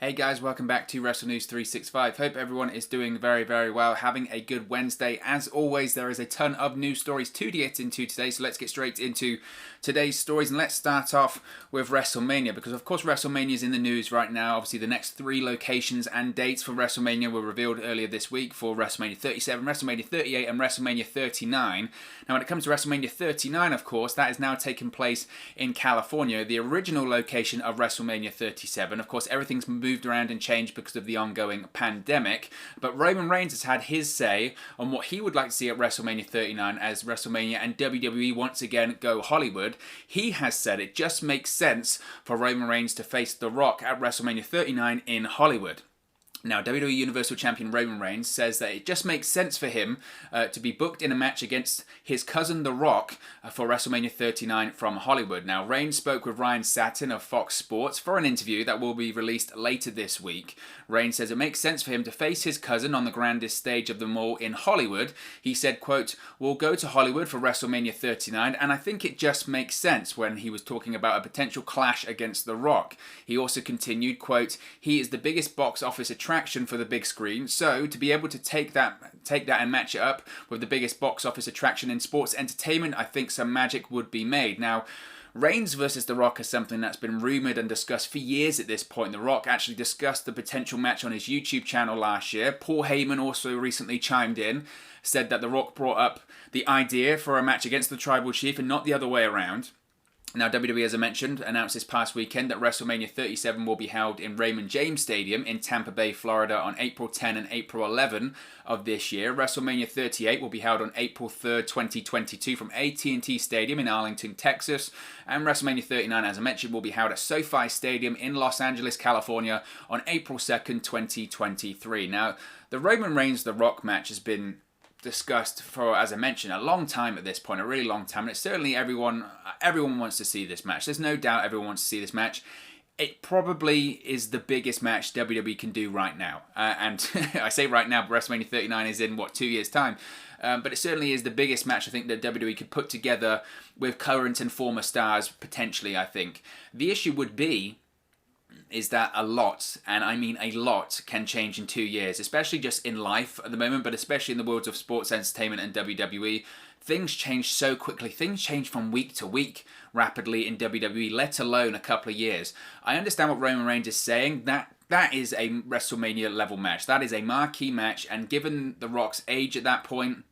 Hey guys, welcome back to Wrestle News 365. Hope everyone is doing very well, having a good Wednesday. As always, there is a ton of news stories to get into today, so let's get straight into today's stories. And let's start off with WrestleMania, because of course WrestleMania is in the news right now. Obviously the next 3 locations and dates for WrestleMania were revealed earlier this week for WrestleMania 37, WrestleMania 38 and WrestleMania 39. Now when it comes to WrestleMania 39, of course, that is now taking place in California, the original location of WrestleMania 37. Of course, everything's moved around and changed because of the ongoing pandemic, but Roman Reigns has had his say on what he would like to see at WrestleMania 39 as WrestleMania and WWE once again go Hollywood. He has said it just makes sense for Roman Reigns to face The Rock at WrestleMania 39 in Hollywood. Now, WWE Universal Champion Roman Reigns says that it just makes sense for him to be booked in a match against his cousin The Rock for WrestleMania 39 from Hollywood. Now, Reigns spoke with Ryan Satin of Fox Sports for an interview that will be released later this week. Reigns says it makes sense for him to face his cousin on the grandest stage of them all in Hollywood. He said, quote, "We'll go to Hollywood for WrestleMania 39, and I think it just makes sense," when he was talking about a potential clash against The Rock. He also continued, quote, "He is the biggest box office attraction for the big screen, so to be able to take that and match it up with the biggest box office attraction in sports entertainment, I think some magic would be made." Now, Reigns versus The Rock is something that's been rumoured and discussed for years at this point. The Rock actually discussed the potential match on his YouTube channel last year. Paul Heyman also recently chimed in, said that The Rock brought up the idea for a match against the Tribal Chief and not the other way around. Now, WWE, as I mentioned, announced this past weekend that WrestleMania 37 will be held in Raymond James Stadium in Tampa Bay, Florida on April 10 and April 11 of this year. WrestleMania 38 will be held on April 3rd, 2022 from AT&T Stadium in Arlington, Texas. And WrestleMania 39, as I mentioned, will be held at SoFi Stadium in Los Angeles, California on April 2nd, 2023. Now, the Roman Reigns-The Rock match has been discussed for, as I mentioned, a long time at this point, a really long time, and it's certainly everyone wants to see this match. There's no doubt everyone wants to see this match. It probably is the biggest match WWE can do right now, and I say right now, but WrestleMania 39 is in 2 years time, but it certainly is the biggest match I think that WWE could put together with current and former stars potentially. I think the issue would be is that a lot, and I mean a lot, can change in 2 years, especially just in life at the moment, but especially in the worlds of sports entertainment and WWE. Things change so quickly. Things change from week to week rapidly in WWE, let alone a couple of years. I understand what Roman Reigns is saying. That is a WrestleMania level match. That is a marquee match, and given The Rock's age at that point,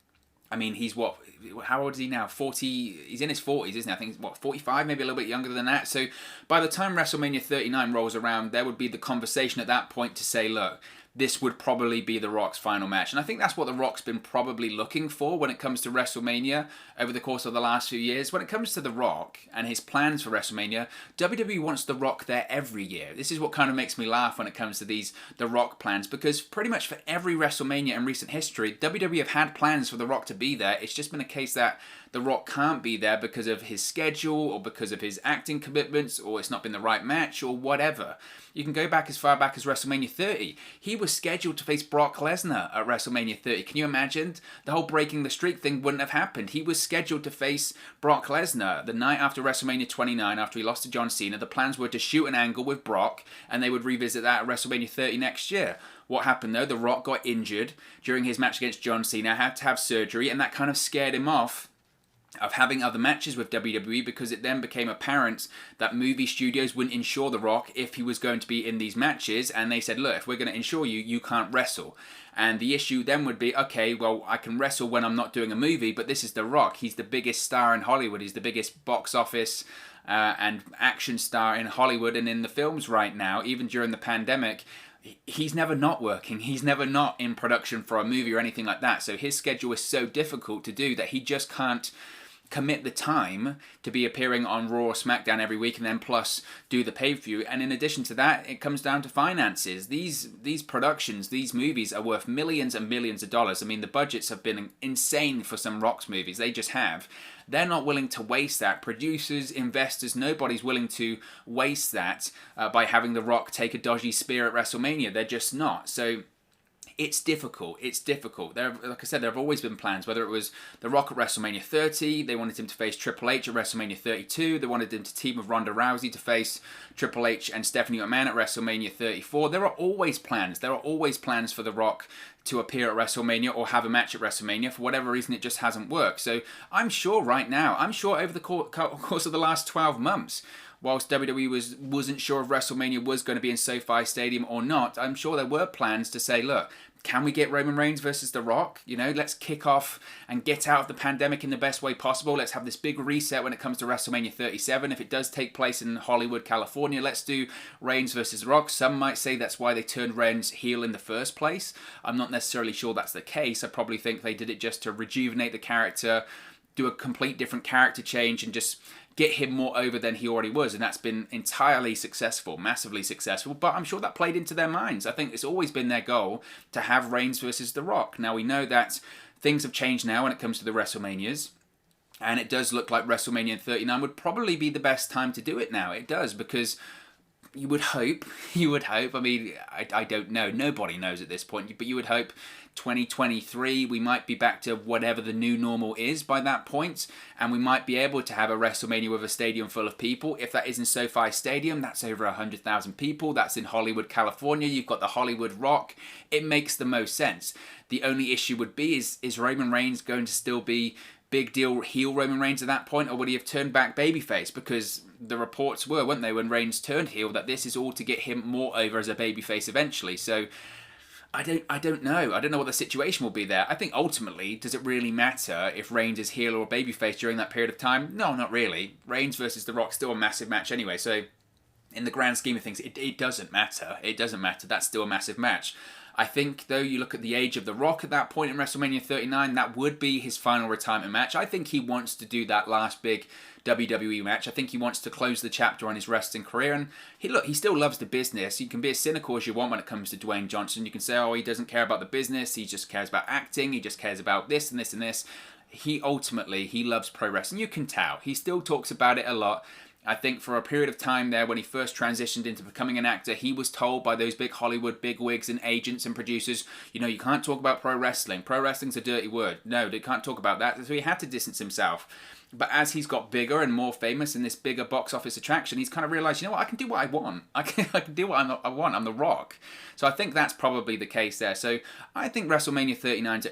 I mean, he's what? How old is he now? 40. He's in his 40s, isn't he? I think he's 45, maybe a little bit younger than that. So by the time WrestleMania 39 rolls around, there would be the conversation at that point to say, look, this would probably be The Rock's final match. And I think that's what The Rock's been probably looking for when it comes to WrestleMania over the course of the last few years. When it comes to The Rock and his plans for WrestleMania, WWE wants The Rock there every year. This is what kind of makes me laugh when it comes to these The Rock plans, because pretty much for every WrestleMania in recent history, WWE have had plans for The Rock to be there. It's just been a case that The Rock can't be there because of his schedule or because of his acting commitments, or it's not been the right match or whatever. You can go back as far back as WrestleMania 30. He was scheduled to face Brock Lesnar at WrestleMania 30. Can you imagine? The whole breaking the streak thing wouldn't have happened. He was scheduled to face Brock Lesnar the night after WrestleMania 29, after he lost to John Cena. The plans were to shoot an angle with Brock, and they would revisit that at WrestleMania 30 next year. What happened though? The Rock got injured during his match against John Cena, had to have surgery, and that kind of scared him off of having other matches with WWE, because it then became apparent that movie studios wouldn't insure The Rock if he was going to be in these matches, and they said, look, if we're going to insure you, you can't wrestle. And the issue then would be, okay, well, I can wrestle when I'm not doing a movie, but this is The Rock. He's the biggest star in Hollywood. He's the biggest box office and action star in Hollywood and in the films right now, even during the pandemic. He's never not working. He's never not in production for a movie or anything like that. So his schedule is so difficult to do that he just can't commit the time to be appearing on Raw or SmackDown every week, and then plus do the pay-per-view. And in addition to that, it comes down to finances. These productions, these movies are worth millions and millions of dollars. I mean, the budgets have been insane for some Rock's movies. They just have. They're not willing to waste that. Producers, investors, nobody's willing to waste that by having The Rock take a dodgy spear at WrestleMania. They're just not. So it's difficult. It's difficult. Like I said, there have always been plans, whether it was The Rock at WrestleMania 30, they wanted him to face Triple H at WrestleMania 32, they wanted him to team with Ronda Rousey to face Triple H and Stephanie McMahon at WrestleMania 34. There are always plans. There are always plans for The Rock to appear at WrestleMania or have a match at WrestleMania. For whatever reason, it just hasn't worked. So I'm sure right now, I'm sure over the course of the last 12 months, whilst WWE wasn't sure if WrestleMania was going to be in SoFi Stadium or not, I'm sure there were plans to say, look, can we get Roman Reigns versus The Rock? You know, let's kick off and get out of the pandemic in the best way possible. Let's have this big reset when it comes to WrestleMania 37. If it does take place in Hollywood, California, let's do Reigns versus The Rock. Some might say that's why they turned Reigns heel in the first place. I'm not necessarily sure that's the case. I probably think they did it just to rejuvenate the character, do a complete different character change, and just get him more over than he already was, and that's been entirely successful, massively successful, but I'm sure that played into their minds. I think it's always been their goal to have Reigns versus The Rock. Now, we know that things have changed now when it comes to the WrestleManias, and it does look like WrestleMania 39 would probably be the best time to do it now. It does, because you would hope, I mean, I don't know, nobody knows at this point, but you would hope 2023, we might be back to whatever the new normal is by that point, and we might be able to have a WrestleMania with a stadium full of people. If that is in SoFi Stadium, that's over 100,000 people. That's in Hollywood, California. You've got the Hollywood Rock. It makes the most sense. The only issue would be, is Roman Reigns going to still be big deal heel Roman Reigns at that point, or would he have turned back babyface? Because the reports were, weren't they, when Reigns turned heel, that this is all to get him more over as a babyface eventually. So I don't know. I don't know what the situation will be there. I think ultimately, does it really matter if Reigns is heel or babyface during that period of time? No, not really. Reigns versus The Rock, still a massive match anyway. So in the grand scheme of things, it doesn't matter. It doesn't matter. That's still a massive match. I think, though, you look at the age of The Rock at that point in WrestleMania 39, that would be his final retirement match. I think he wants to do that last big WWE match. I think he wants to close the chapter on his wrestling career, and he still loves the business. You can be as cynical as you want when it comes to Dwayne Johnson. You can say, oh, he doesn't care about the business, he just cares about acting, he just cares about this and this and this. He loves pro wrestling. You can tell. He still talks about it a lot. I think for a period of time there, when he first transitioned into becoming an actor, he was told by those big Hollywood bigwigs and agents and producers, you know, you can't talk about pro wrestling. Pro wrestling's a dirty word. No, they can't talk about that. So he had to distance himself. But as he's got bigger and more famous in this bigger box office attraction, he's kind of realised, you know what, I can do what I want. I can do what I want. I'm The Rock. So I think that's probably the case there. So I think WrestleMania 39 is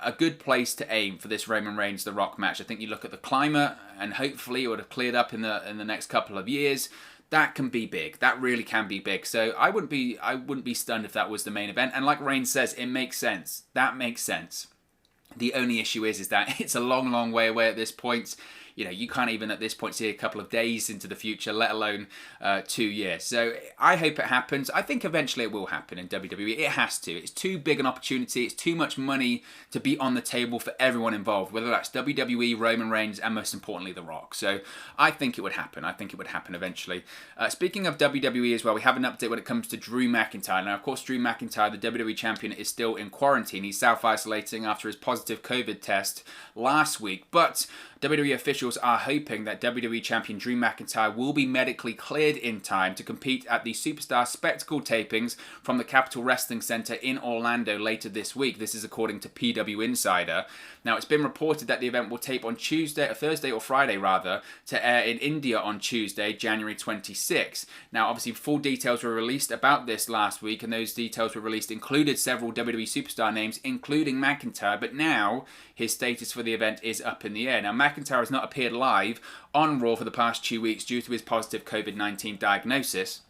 a good place to aim for this Roman Reigns The Rock match. I think you look at the climate, and hopefully it would have cleared up in the next couple of years. That can be big. That really can be big. So I wouldn't be stunned if that was the main event. And like Reigns says, it makes sense. That makes sense. The only issue is that it's a long, long way away at this point. You know, you can't even at this point see a couple of days into the future, let alone 2 years. So I hope it happens. I think eventually it will happen in WWE. It has to. It's too big an opportunity. It's too much money to be on the table for everyone involved, whether that's WWE, Roman Reigns, and most importantly, The Rock. So I think it would happen. I think it would happen eventually. Speaking of WWE as well, we have an update when it comes to Drew McIntyre. Now, of course, Drew McIntyre, the WWE champion, is still in quarantine. He's self-isolating after his positive COVID test last week. But WWE officials are hoping that WWE Champion Drew McIntyre will be medically cleared in time to compete at the Superstar Spectacle tapings from the Capitol Wrestling Center in Orlando later this week. This is according to PW Insider. Now, it's been reported that the event will tape on Thursday or Friday rather, to air in India on Tuesday, January 26. Now, obviously, full details were released about this last week, and those details were released included several WWE Superstar names, including McIntyre, but now his status for the event is up in the air. Now, McIntyre has not appeared live on Raw for the past 2 weeks due to his positive COVID-19 diagnosis.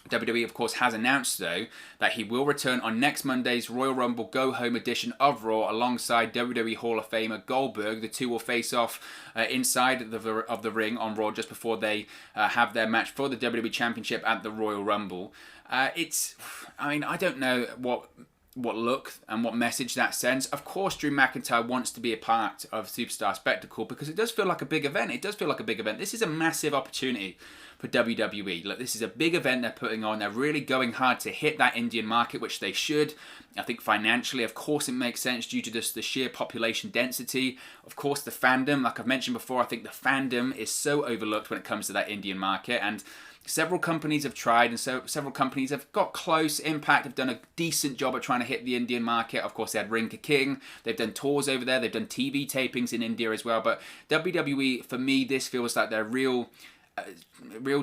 WWE, of course, has announced, though, that he will return on next Monday's Royal Rumble Go-Home edition of Raw alongside WWE Hall of Famer Goldberg. The two will face off inside of the ring on Raw just before they have their match for the WWE Championship at the Royal Rumble. I don't know what look and what message that sends. Of course, Drew McIntyre wants to be a part of Superstar Spectacle because it does feel like a big event. This is a massive opportunity for WWE. Look, this is a big event they're putting on. They're really going hard to hit that Indian market, which they should. I think financially, of course, it makes sense due to just the sheer population density. Of course, the fandom, like I've mentioned before, I think the fandom is so overlooked when it comes to that Indian market, and several companies have tried, and so several companies have got close. Impact have done a decent job at trying to hit the Indian market. Of course, they had Ring Ka King. They've done tours over there. They've done TV tapings in India as well. But WWE, for me, this feels like their real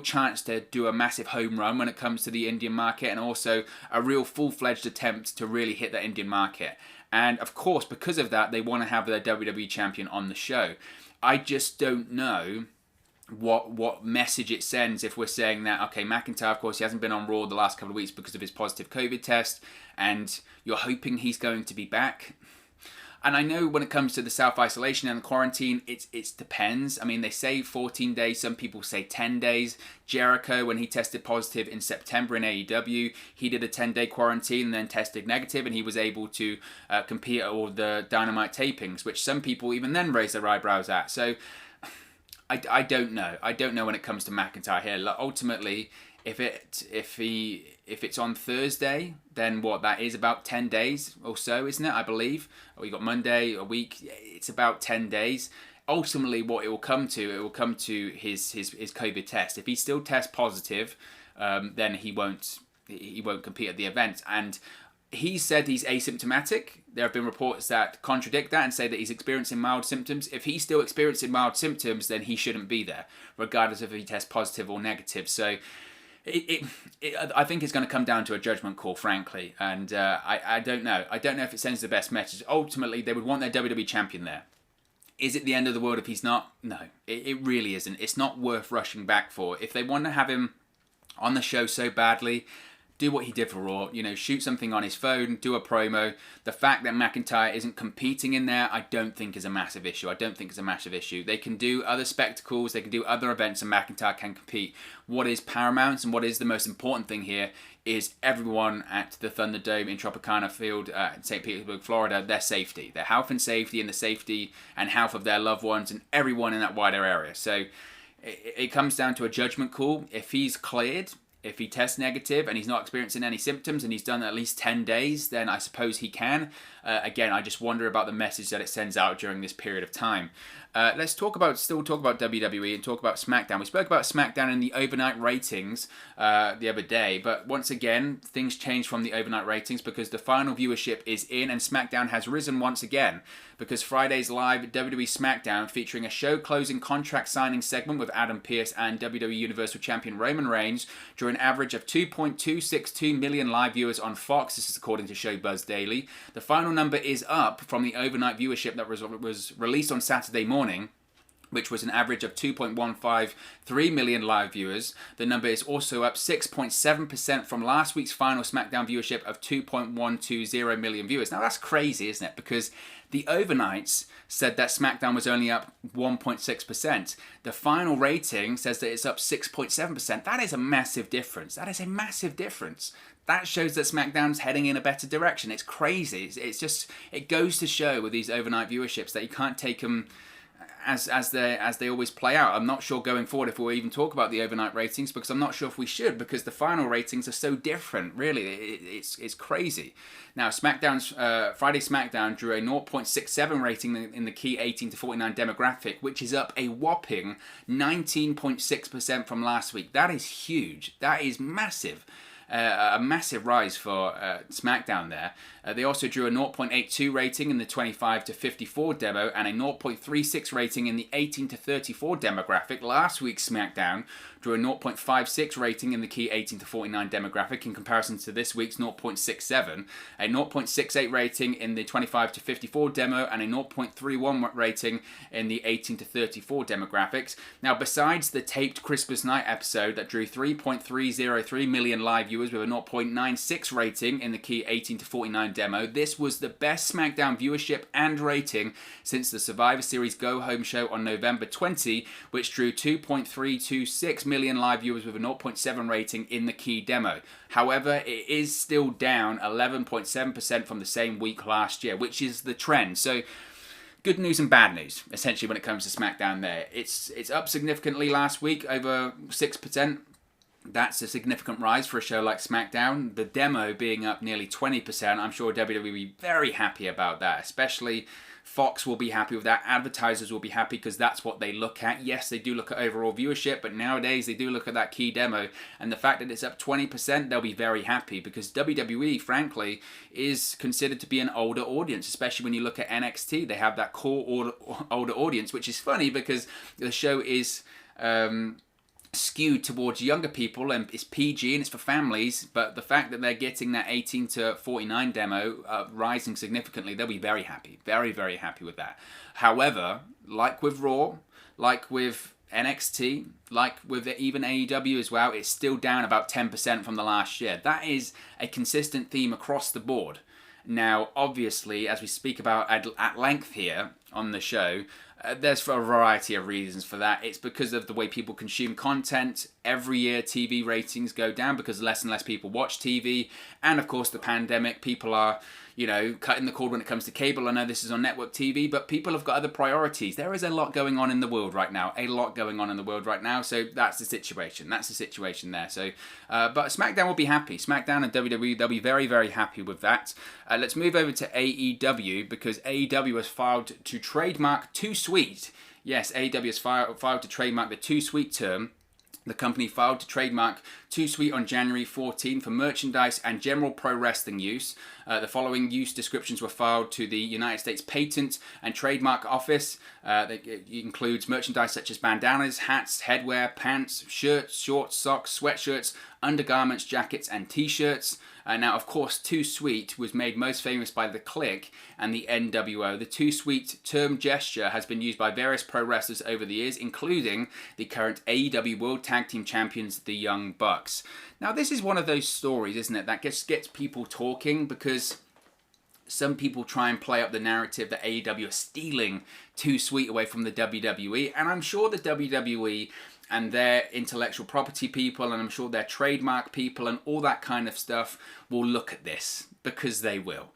chance to do a massive home run when it comes to the Indian market, and also a real full-fledged attempt to really hit that Indian market. And of course, because of that, they want to have their WWE champion on the show. I just don't know what message it sends if we're saying that, okay, McIntyre, of course, he hasn't been on Raw the last couple of weeks because of his positive COVID test, and you're hoping he's going to be back. And I know when it comes to the self-isolation and the quarantine, it depends. I mean, they say 14 days. Some people say 10 days. Jericho, when he tested positive in September in AEW, he did a 10-day quarantine and then tested negative, and he was able to compete at all the Dynamite tapings, which some people even then raised their eyebrows at. So I don't know. I don't know when it comes to McIntyre here. Like, ultimately, if it's on Thursday, then that is about 10 days or so, isn't it? I believe. Or you got Monday, a week. It's about 10 days. Ultimately, what it will come to his COVID test. If he still tests positive, then he won't compete at the event. And he said he's asymptomatic. There have been reports that contradict that and say that he's experiencing mild symptoms. If he's still experiencing mild symptoms, then he shouldn't be there, regardless of if he tests positive or negative. So I think it's going to come down to a judgment call, frankly. And I don't know. I don't know if it sends the best message. Ultimately, they would want their WWE champion there. Is it the end of the world if he's not? No, it really isn't. It's not worth rushing back for. If they want to have him on the show so badly, do what he did for Raw, shoot something on his phone, do a promo. The fact that McIntyre isn't competing in there, I don't think is a massive issue. They can do other spectacles, they can do other events, and McIntyre can compete. What is paramount and what is the most important thing here is everyone at the Thunderdome in Tropicana Field in St. Petersburg, Florida, their safety, their health and safety, and the safety and health of their loved ones and everyone in that wider area. So it comes down to a judgment call. If he's cleared, if he tests negative and he's not experiencing any symptoms and he's done at least 10 days, then I suppose he can. Again, I just wonder about the message that it sends out during this period of time. Let's still talk about WWE and talk about SmackDown. We spoke about SmackDown in the overnight ratings the other day, but once again, things changed from the overnight ratings because the final viewership is in and SmackDown has risen once again because Friday's live WWE SmackDown, featuring a show-closing contract signing segment with Adam Pearce and WWE Universal Champion Roman Reigns, drew an average of 2.262 million live viewers on Fox. This is according to Showbuzz Daily. The final number is up from the overnight viewership that was released on Saturday morning, which was an average of 2.153 million live viewers. The number is also up 6.7% from last week's final SmackDown viewership of 2.120 million viewers. Now that's crazy, isn't it? Because the overnights said that SmackDown was only up 1.6%. The final rating says that it's up 6.7%. That is a massive difference. That shows that SmackDown's heading in a better direction. It's crazy. It goes to show with these overnight viewerships that you can't take them as they always play out. I'm not sure going forward if we'll even talk about the overnight ratings, because I'm not sure if we should, because the final ratings are so different. Really, it's crazy. Now, Friday SmackDown drew a 0.67 rating in the key 18 to 49 demographic, which is up a whopping 19.6% from last week. That is huge. That is massive. A massive rise for SmackDown there. They also drew a 0.82 rating in the 25 to 54 demo and a 0.36 rating in the 18 to 34 demographic. Last week's SmackDown drew a 0.56 rating in the key 18 to 49 demographic in comparison to this week's 0.67, a 0.68 rating in the 25 to 54 demo and a 0.31 rating in the 18 to 34 demographics. Now, besides the taped Christmas night episode that drew 3.303 million live viewers with a 0.96 rating in the key 18 to 49 demo, this was the best SmackDown viewership and rating since the Survivor Series Go Home show on November 20, which drew 2.326 million live viewers with a 0.7 rating in the key demo. However, it is still down 11.7% from the same week last year, which is the trend. So, good news and bad news, essentially, when it comes to SmackDown there. It's up significantly last week, over 6%. That's a significant rise for a show like SmackDown. The demo being up nearly 20%, I'm sure WWE will be very happy about that, especially Fox will be happy with that. Advertisers will be happy because that's what they look at. Yes, they do look at overall viewership, but nowadays they do look at that key demo. And the fact that it's up 20%, they'll be very happy because WWE, frankly, is considered to be an older audience, especially when you look at NXT. They have that core older audience, which is funny because the show is skewed towards younger people and it's PG and it's for families, but the fact that they're getting that 18 to 49 demo rising significantly, they'll be very happy, very, very happy with that. However, like with Raw, like with NXT, like with even AEW as well, it's still down about 10% from the last year. That is a consistent theme across the board. Now, obviously, as we speak about at length here on the show, there's for a variety of reasons for that. It's because of the way people consume content. Every year TV ratings go down because less and less people watch TV. And of course the pandemic, people are, cutting the cord when it comes to cable. I know this is on network TV, but people have got other priorities. There is a lot going on in the world right now. So that's the situation. That's the situation there. So, but SmackDown will be happy. SmackDown and WWE, they'll be very, very happy with that. Let's move over to AEW because AEW has filed to trademark Too Sweet. Yes, AEW has filed to trademark the Too Sweet term. The company filed to trademark Too Sweet on January 14 for merchandise and general pro wrestling use. The following use descriptions were filed to the United States Patent and Trademark Office. It includes merchandise such as bandanas, hats, headwear, pants, shirts, shorts, socks, sweatshirts, undergarments, jackets, and t-shirts. Now, of course, Too Sweet was made most famous by The Click and the NWO. The Too Sweet term gesture has been used by various pro wrestlers over the years, including the current AEW World Tag Team Champions, the Young Bucks. Now, this is one of those stories, isn't it, that gets people talking because some people try and play up the narrative that AEW are stealing Too Sweet away from the WWE, and I'm sure the WWE and their intellectual property people, and I'm sure their trademark people and all that kind of stuff will look at this, because they will.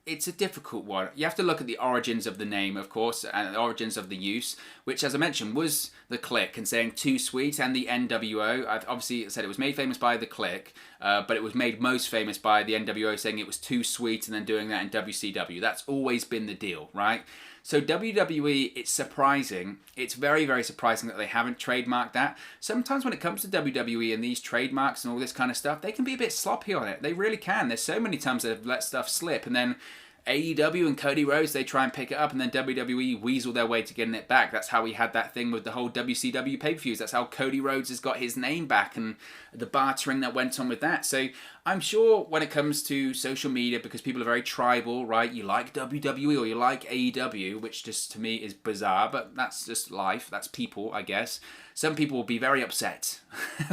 It's a difficult one. You have to look at the origins of the name, of course, and the origins of the use, which, as I mentioned, was The Click and saying Too Sweet, and the NWO. I've obviously said it was made famous by The Click, but it was made most famous by the NWO saying it was too sweet and then doing that in WCW. That's always been the deal, right? So WWE, it's surprising. It's very, very surprising that they haven't trademarked that. Sometimes when it comes to WWE and these trademarks and all this kind of stuff, they can be a bit sloppy on it. They really can. There's so many times they've let stuff slip, and then AEW and Cody Rhodes, they try and pick it up, and then WWE weasel their way to getting it back. That's how we had that thing with the whole WCW pay-per-views. That's how Cody Rhodes has got his name back and the bartering that went on with that. So I'm sure when it comes to social media, because people are very tribal, right? You like WWE or you like AEW, which just to me is bizarre, but that's just life. That's people, I guess. Some people will be very upset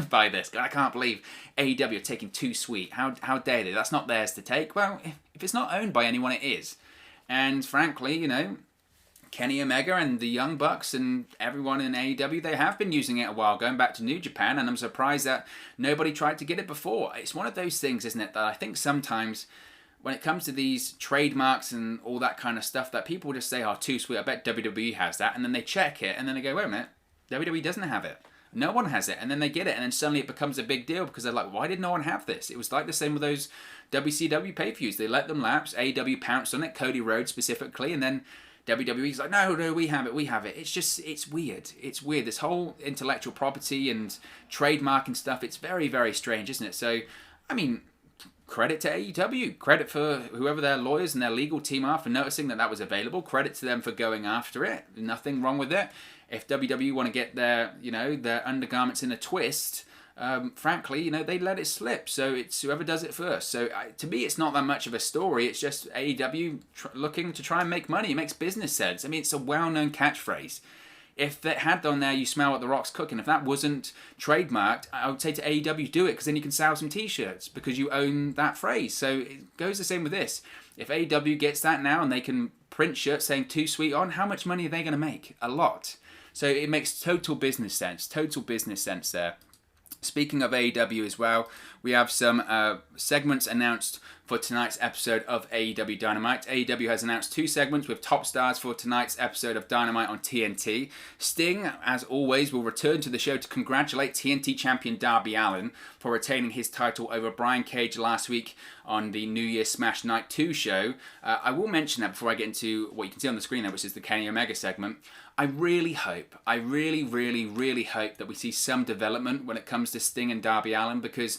by this. I can't believe AEW are taking Too Sweet. How dare they? That's not theirs to take. Well, if it's not owned by anyone, it is. And frankly, Kenny Omega and the Young Bucks and everyone in AEW, they have been using it a while, going back to New Japan, and I'm surprised that nobody tried to get it before. It's one of those things, isn't it, that I think sometimes when it comes to these trademarks and all that kind of stuff, that people just say, oh, Too Sweet, I bet WWE has that, and then they check it, and then they go, wait a minute, WWE doesn't have it. No one has it. And then they get it, and then suddenly it becomes a big deal because they're like, why did no one have this? It was like the same with those WCW pay-per-views. They let them lapse. AEW pounced on it, Cody Rhodes specifically, and then WWE's like, no, we have it. It's weird. It's weird. This whole intellectual property and trademark and stuff, it's very, very strange, isn't it? So, I mean, credit to AEW. Credit for whoever their lawyers and their legal team are for noticing that was available. Credit to them for going after it. Nothing wrong with it. If WWE want to get their, their undergarments in a twist, frankly, they let it slip. So it's whoever does it first. So to me, it's not that much of a story. It's just AEW looking to try and make money. It makes business sense. I mean, it's a well-known catchphrase. If it had on there, you smell what the Rock's cooking, if that wasn't trademarked, I would say to AEW, do it, because then you can sell some t-shirts, because you own that phrase. So it goes the same with this. If AEW gets that now and they can print shirts saying Too Sweet on, how much money are they going to make? A lot. So it makes total business sense there. Speaking of AEW as well, we have some segments announced for tonight's episode of AEW Dynamite. AEW has announced 2 segments with top stars for tonight's episode of Dynamite on TNT. Sting, as always, will return to the show to congratulate TNT champion Darby Allin for retaining his title over Brian Cage last week on the New Year's Smash Night 2 show. I will mention that before I get into what you can see on the screen there, which is the Kenny Omega segment. I really hope, I really hope that we see some development when it comes to Sting and Darby Allin, because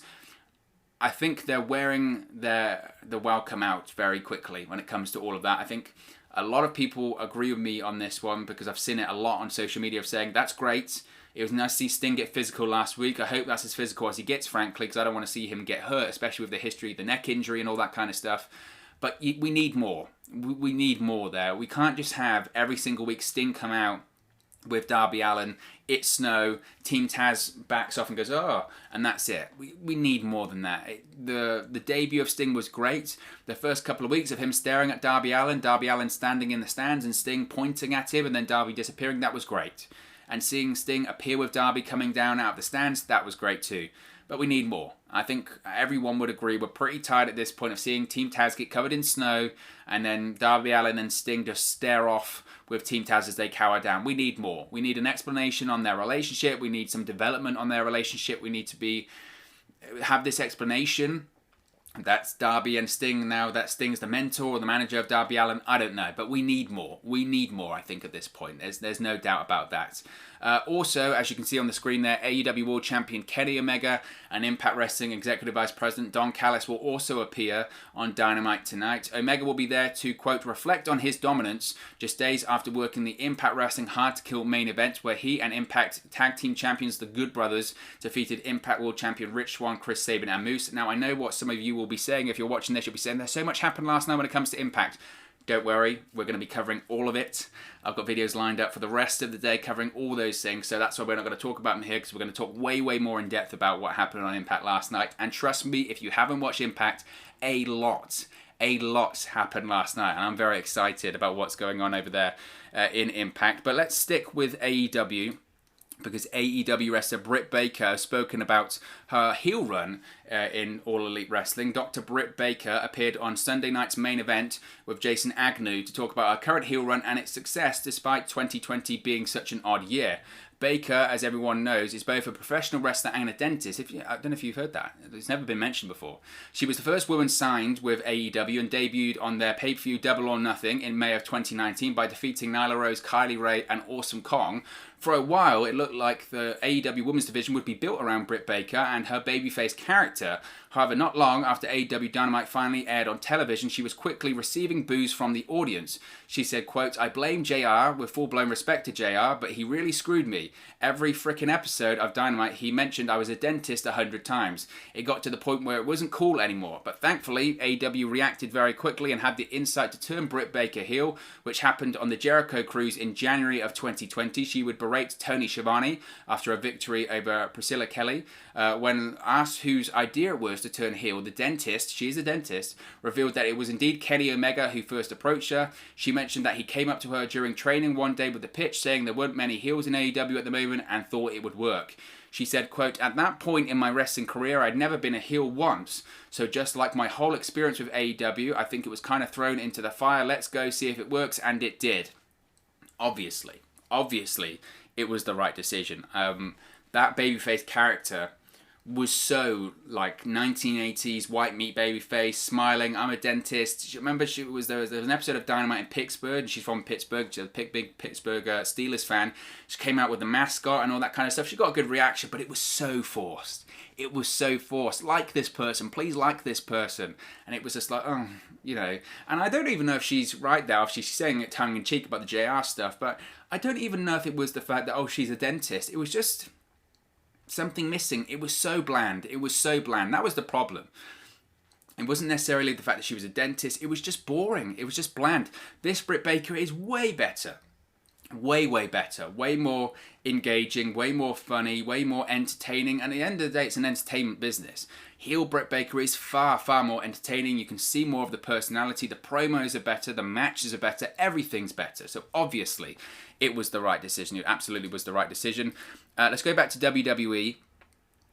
I think they're wearing the welcome out very quickly when it comes to all of that. I think a lot of people agree with me on this one because I've seen it a lot on social media of saying, that's great. It was nice to see Sting get physical last week. I hope that's as physical as he gets, frankly, because I don't want to see him get hurt, especially with the history, the neck injury and all that kind of stuff. But we need more. We need more there. We can't just have every single week Sting come out with Darby Allin, it's snow, Team Taz backs off and goes, oh, and that's it. We need more than that. The debut of Sting was great. The first couple of weeks of him staring at Darby Allin standing in the stands and Sting pointing at him and then Darby disappearing, that was great. And seeing Sting appear with Darby coming down out of the stands, that was great too. But we need more. I think everyone would agree we're pretty tired at this point of seeing Team Taz get covered in snow and then Darby Allin and Sting just stare off with Team Taz as they cower down. We need more. We need an explanation on their relationship. We need some development on their relationship. We need to have this explanation. That's Darby and Sting now. That Sting's the mentor or the manager of Darby Allin. I don't know, but we need more. We need more, I think, at this point. There's no doubt about that. Also, as you can see on the screen there, AEW World Champion Kenny Omega and Impact Wrestling Executive Vice President Don Callis will also appear on Dynamite tonight. Omega will be there to, quote, reflect on his dominance just days after working the Impact Wrestling Hard to Kill main event where he and Impact Tag Team Champions The Good Brothers defeated Impact World Champion Rich Swann, Chris Sabin and Moose. Now, I know what some of you will be saying if you're watching this. You'll be saying, there's so much happened last night when it comes to Impact. Don't worry, we're going to be covering all of it. I've got videos lined up for the rest of the day covering all those things, so that's why we're not going to talk about them here, because we're going to talk way more in depth about what happened on Impact last night. And trust me, if you haven't watched Impact, a lot happened last night, and I'm very excited about what's going on over there in Impact. But let's stick with AEW, because AEW wrestler Britt Baker has spoken about her heel run in All Elite Wrestling. Dr. Britt Baker appeared on Sunday night's main event with Jason Agnew to talk about her current heel run and its success despite 2020 being such an odd year. Baker, as everyone knows, is both a professional wrestler and a dentist. I don't know if you've heard that. It's never been mentioned before. She was the first woman signed with AEW and debuted on their pay-per-view Double or Nothing in May of 2019 by defeating Nyla Rose, Kylie Ray and Awesome Kong. For a while, it looked like the AEW Women's Division would be built around Britt Baker and her babyface character. However, not long after AEW Dynamite finally aired on television, she was quickly receiving boos from the audience. She said, quote, I blame JR, with full-blown respect to JR, but he really screwed me. Every frickin' episode of Dynamite, he mentioned I was a dentist 100 times. It got to the point where it wasn't cool anymore. But thankfully, AEW reacted very quickly and had the insight to turn Britt Baker heel, which happened on the Jericho Cruise in January of 2020. She would berate Tony Schiavone after a victory over Priscilla Kelly. When asked whose idea it was to turn heel, the dentist, she's a dentist, revealed that it was indeed Kenny Omega who first approached her. She mentioned that he came up to her during training one day with the pitch saying there weren't many heels in AEW at the moment and thought it would work. She said, quote, at that point in my wrestling career, I'd never been a heel once. So just like my whole experience with AEW, I think it was kind of thrown into the fire. Let's go see if it works. And it did. Obviously, it was the right decision. That babyface character was so like 1980s white meat babyface, smiling. I'm a dentist. Remember, there was an episode of Dynamite in Pittsburgh, and she's from Pittsburgh. She's a big Pittsburgh Steelers fan. She came out with the mascot and all that kind of stuff. She got a good reaction, but it was so forced. It was so forced. Like this person, please like this person. And it was just like, oh, you know. And I don't even know if she's right there, if she's saying it tongue in cheek about the JR stuff, but I don't even know if it was the fact that, oh, she's a dentist. It was just something missing. It was so bland. That was the problem. It wasn't necessarily the fact that she was a dentist. It was just boring. It was just bland. This Britt Baker is way better. Way better. Way more engaging. Way more funny. Way more entertaining. And at the end of the day, it's an entertainment business. Heel Britt Baker is far more entertaining. You can see more of the personality. The promos are better. The matches are better. Everything's better. So obviously, it was the right decision. It absolutely was the right decision. Let's go back to WWE.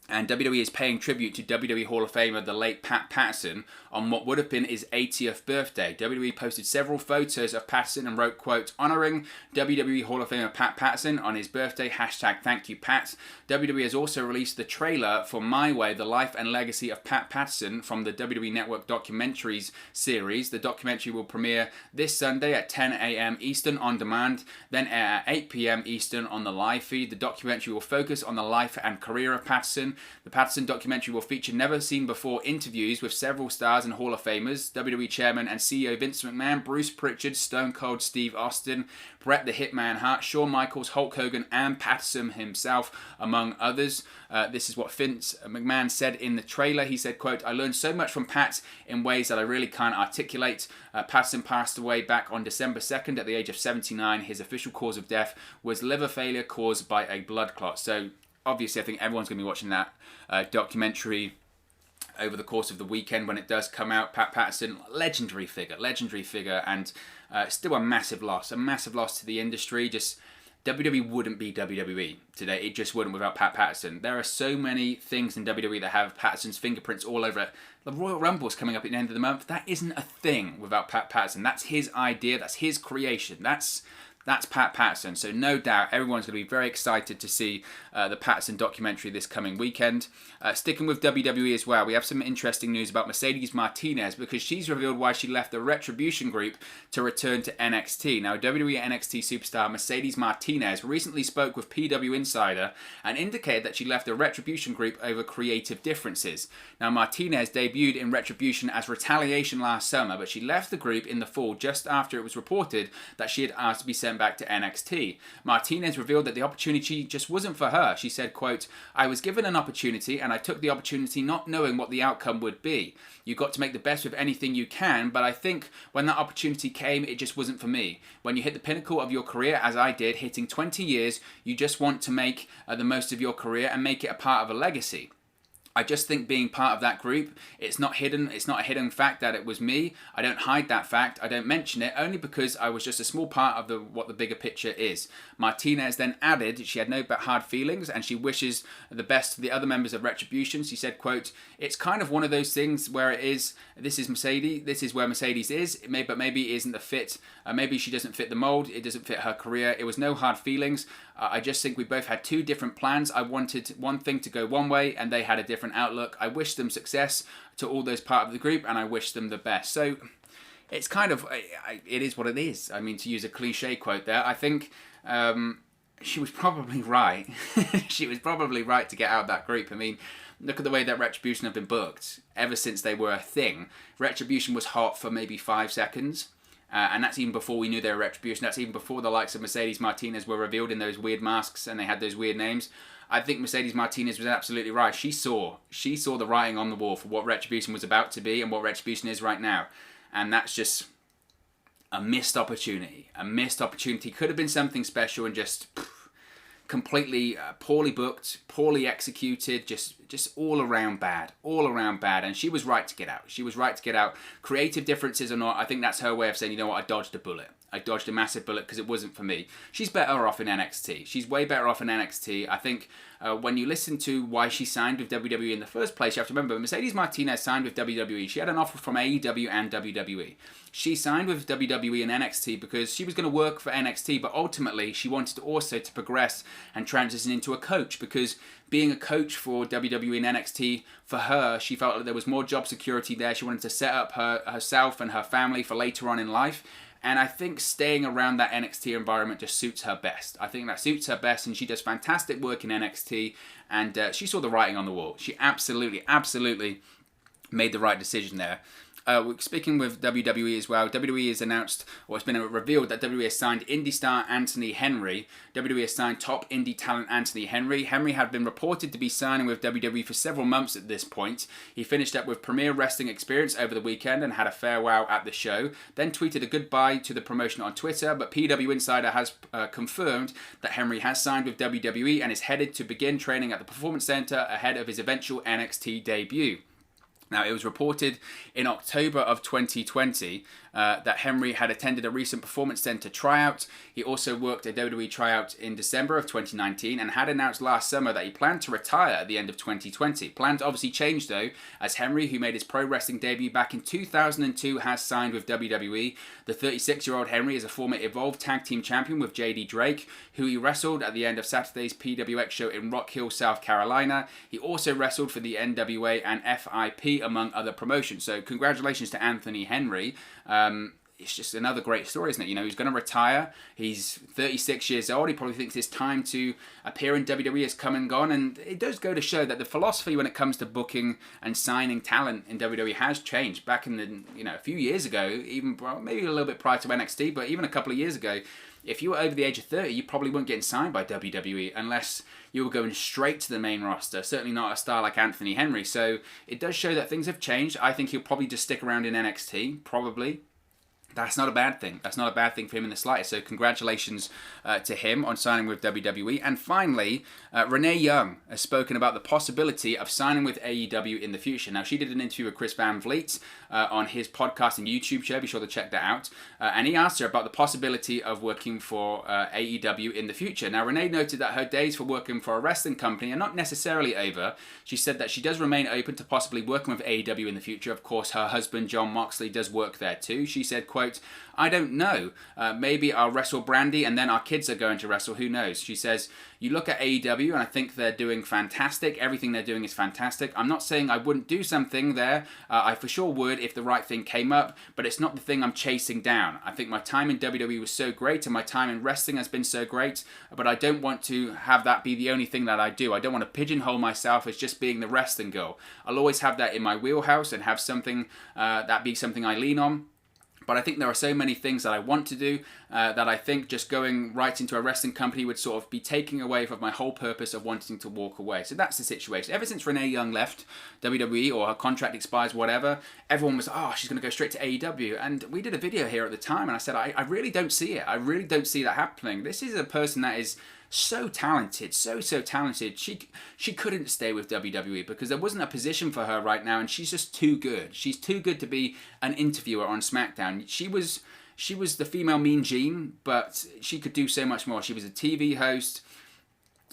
And WWE is paying tribute to WWE Hall of Famer, the late Pat Patterson, on what would have been his 80th birthday. WWE posted several photos of Patterson and wrote, quote, "Honoring WWE Hall of Famer Pat Patterson on his birthday, hashtag thank you Pat." WWE has also released the trailer for My Way, the life and legacy of Pat Patterson from the WWE Network documentaries series. The documentary will premiere this Sunday at 10 a.m. Eastern on demand, then air at 8 p.m. Eastern on the live feed. The documentary will focus on the life and career of Patterson. The Patterson documentary will feature never-seen-before interviews with several stars and Hall of Famers: WWE Chairman and CEO Vince McMahon, Bruce Pritchard, Stone Cold Steve Austin, Bret the Hitman Hart, Shawn Michaels, Hulk Hogan, and Patterson himself, among others. This is what Vince McMahon said in the trailer. He said, quote, "I learned so much from Pat in ways that I really can't articulate." Patterson passed away back on December 2nd at the age of 79. His official cause of death was liver failure caused by a blood clot. So obviously, I think everyone's going to be watching that documentary over the course of the weekend when it does come out. Pat Patterson, legendary figure, and still a massive loss to the industry. Just WWE wouldn't be WWE today. It just wouldn't without Pat Patterson. There are so many things in WWE that have Patterson's fingerprints all over it. The Royal Rumble's coming up at the end of the month. That isn't a thing without Pat Patterson. That's his idea. That's his creation. That's Pat Patterson. So no doubt everyone's going to be very excited to see the Patterson documentary this coming weekend. Sticking with WWE as well, we have some interesting news about Mercedes Martinez, because she's revealed why she left the Retribution group to return to NXT. Now, WWE NXT superstar Mercedes Martinez recently spoke with PW Insider and indicated that she left the Retribution group over creative differences. Now, Martinez debuted in Retribution as Retaliation last summer, but she left the group in the fall just after it was reported that she had asked to be sent back to NXT. Martinez revealed that the opportunity just wasn't for her. She said, quote, "I was given an opportunity and I took the opportunity not knowing what the outcome would be. You got to make the best with anything you can, but I think when that opportunity came, it just wasn't for me. When you hit the pinnacle of your career, as I did, hitting 20 years, you just want to make the most of your career and make it a part of a legacy. I just think being part of that group, it's not hidden. It's not a hidden fact that it was me. I don't hide that fact. I don't mention it, only because I was just a small part of what the bigger picture is." Martinez then added she had no hard feelings and she wishes the best to the other members of Retribution. She said, quote, "It's kind of one of those things where it is, this is Mercedes, this is where Mercedes is, but maybe it isn't the fit. Maybe she doesn't fit the mold. It doesn't fit her career. It was no hard feelings. I just think we both had two different plans. I wanted one thing to go one way and they had a different outlook. I wish them success to all those part of the group and I wish them the best." So it's kind of, it is what it is. I mean, to use a cliche quote there, I think she was probably right. She was probably right to get out of that group. I mean, look at the way that Retribution have been booked ever since they were a thing. Retribution was hot for maybe 5 seconds. And that's even before we knew they were Retribution. That's even before the likes of Mercedes Martinez were revealed in those weird masks and they had those weird names. I think Mercedes Martinez was absolutely right. She saw the writing on the wall for what Retribution was about to be and what Retribution is right now. And that's just a missed opportunity. A missed opportunity. Could have been something special and just completely poorly booked, poorly executed, just all around bad. And she was right to get out. Creative differences or not, I think that's her way of saying, you know what, I dodged a bullet. I dodged a massive bullet because it wasn't for me. She's better off in NXT. She's way better off in NXT. I think when you listen to why she signed with WWE in the first place, you have to remember Mercedes Martinez signed with WWE. She had an offer from AEW and WWE. She signed with WWE and NXT because she was going to work for NXT, but ultimately she wanted also to progress and transition into a coach, because being a coach for WWE and NXT, for her, she felt like there was more job security there. She wanted to set up herself and her family for later on in life. And I think staying around that NXT environment just suits her best. I think that suits her best, and she does fantastic work in NXT, and she saw the writing on the wall. She absolutely made the right decision there. Speaking with WWE as well, WWE has announced, or it's been revealed, that WWE has signed indie star Anthony Henry. WWE has signed top indie talent Anthony Henry. Henry had been reported to be signing with WWE for several months at this point. He finished up with Premier Wrestling Experience over the weekend and had a farewell at the show, then tweeted a goodbye to the promotion on Twitter, but PW Insider has confirmed that Henry has signed with WWE and is headed to begin training at the Performance Center ahead of his eventual NXT debut. Now, it was reported in October of 2020 that Henry had attended a recent Performance Center tryout. He also worked a WWE tryout in December of 2019 and had announced last summer that he planned to retire at the end of 2020. Plans obviously changed though, as Henry, who made his pro wrestling debut back in 2002, has signed with WWE. The 36-year-old Henry is a former Evolve Tag Team Champion with JD Drake, who he wrestled at the end of Saturday's PWX show in Rock Hill, South Carolina. He also wrestled for the NWA and FIP, among other promotions. So congratulations to Anthony Henry. It's just another great story, isn't it? You know, he's going to retire. He's 36 years old. He probably thinks his time to appear in WWE has come and gone. And it does go to show that the philosophy when it comes to booking and signing talent in WWE has changed. Back in the, a few years ago, even maybe a little bit prior to NXT, but even a couple of years ago, if you were over the age of 30, you probably weren't getting signed by WWE unless you were going straight to the main roster. Certainly not a star like Anthony Henry. So it does show that things have changed. I think he'll probably just stick around in NXT, probably. That's not a bad thing. That's not a bad thing for him in the slightest. So congratulations to him on signing with WWE. And finally, Renee Young has spoken about the possibility of signing with AEW in the future. Now, she did an interview with Chris Van Vliet on his podcast and YouTube show. Be sure to check that out. And he asked her about the possibility of working for AEW in the future. Now, Renee noted that her days for working for a wrestling company are not necessarily over. She said that she does remain open to possibly working with AEW in the future. Of course, her husband, John Moxley, does work there too. She said, quote, I don't know. Maybe I'll wrestle Brandy and then our kids are going to wrestle. Who knows? She says, you look at AEW and I think they're doing fantastic. Everything they're doing is fantastic. I'm not saying I wouldn't do something there. I for sure would if the right thing came up, but it's not the thing I'm chasing down. I think my time in WWE was so great and my time in wrestling has been so great, but I don't want to have that be the only thing that I do. I don't want to pigeonhole myself as just being the wrestling girl. I'll always have that in my wheelhouse and have something that be something I lean on. But I think there are so many things that I want to do that I think just going right into a wrestling company would sort of be taking away from my whole purpose of wanting to walk away. So that's the situation. Ever since Renee Young left WWE or her contract expires, whatever, everyone was, oh, she's going to go straight to AEW. And we did a video here at the time and I said, I really don't see it. I really don't see that happening. This is a person that is so talented, so talented. She couldn't stay with WWE because there wasn't a position for her right now, and she's just too good. She's too good to be an interviewer on SmackDown. She was the female Mean Gene, but she could do so much more. She was a TV host.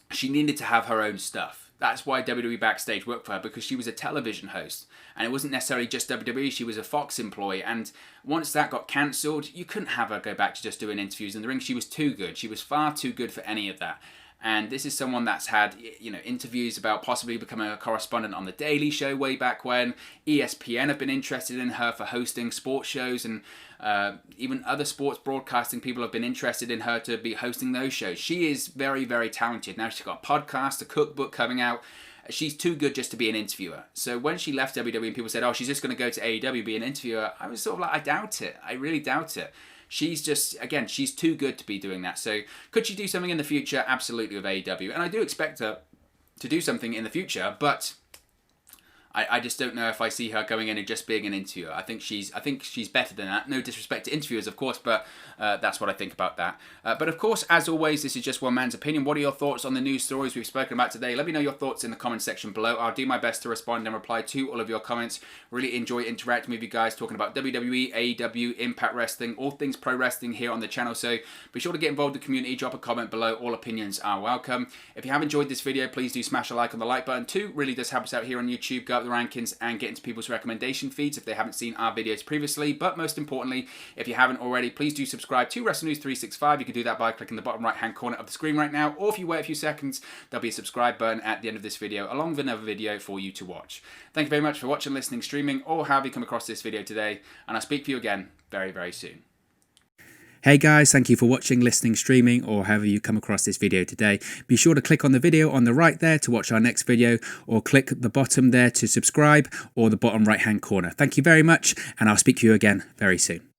She needed to have her own stuff. That's why WWE Backstage worked for her, because she was a television host. And it wasn't necessarily just WWE, she was a Fox employee. And once that got cancelled, you couldn't have her go back to just doing interviews in the ring. She was too good. She was far too good for any of that. And this is someone that's had, interviews about possibly becoming a correspondent on The Daily Show way back when. ESPN have been interested in her for hosting sports shows, and even other sports broadcasting people have been interested in her to be hosting those shows. She is very, very talented. Now she's got a podcast, a cookbook coming out. She's too good just to be an interviewer. So when she left WWE and people said, oh, she's just going to go to AEW, be an interviewer, I was sort of like, I doubt it. I really doubt it. She's just, again, she's too good to be doing that. So could she do something in the future? Absolutely, with AEW. And I do expect her to do something in the future, but I just don't know if I see her going in and just being an interviewer. I think she's better than that. No disrespect to interviewers, of course, but that's what I think about that. But of course, as always, this is just one man's opinion. What are your thoughts on the news stories we've spoken about today? Let me know your thoughts in the comment section below. I'll do my best to respond and reply to all of your comments. Really enjoy interacting with you guys, talking about WWE, AEW, Impact Wrestling, all things pro wrestling here on the channel. So be sure to get involved in the community. Drop a comment below. All opinions are welcome. If you have enjoyed this video, please do smash a like on the like button too. Really does help us out here on YouTube. Go up the rankings and get into people's recommendation feeds if they haven't seen our videos previously. But most importantly, if you haven't already, please do subscribe to WrestleNews 365. You can do that by clicking the bottom right hand corner of the screen right now, or if you wait a few seconds, there'll be a subscribe button at the end of this video along with another video for you to watch. Thank you very much for watching, listening, streaming, or however you come across this video today, and I'll speak to you again very, very soon. Hey guys, thank you for watching, listening, streaming, or however you come across this video today. Be sure to click on the video on the right there to watch our next video, or click the bottom there to subscribe, or the bottom right hand corner. Thank you very much, and I'll speak to you again very soon.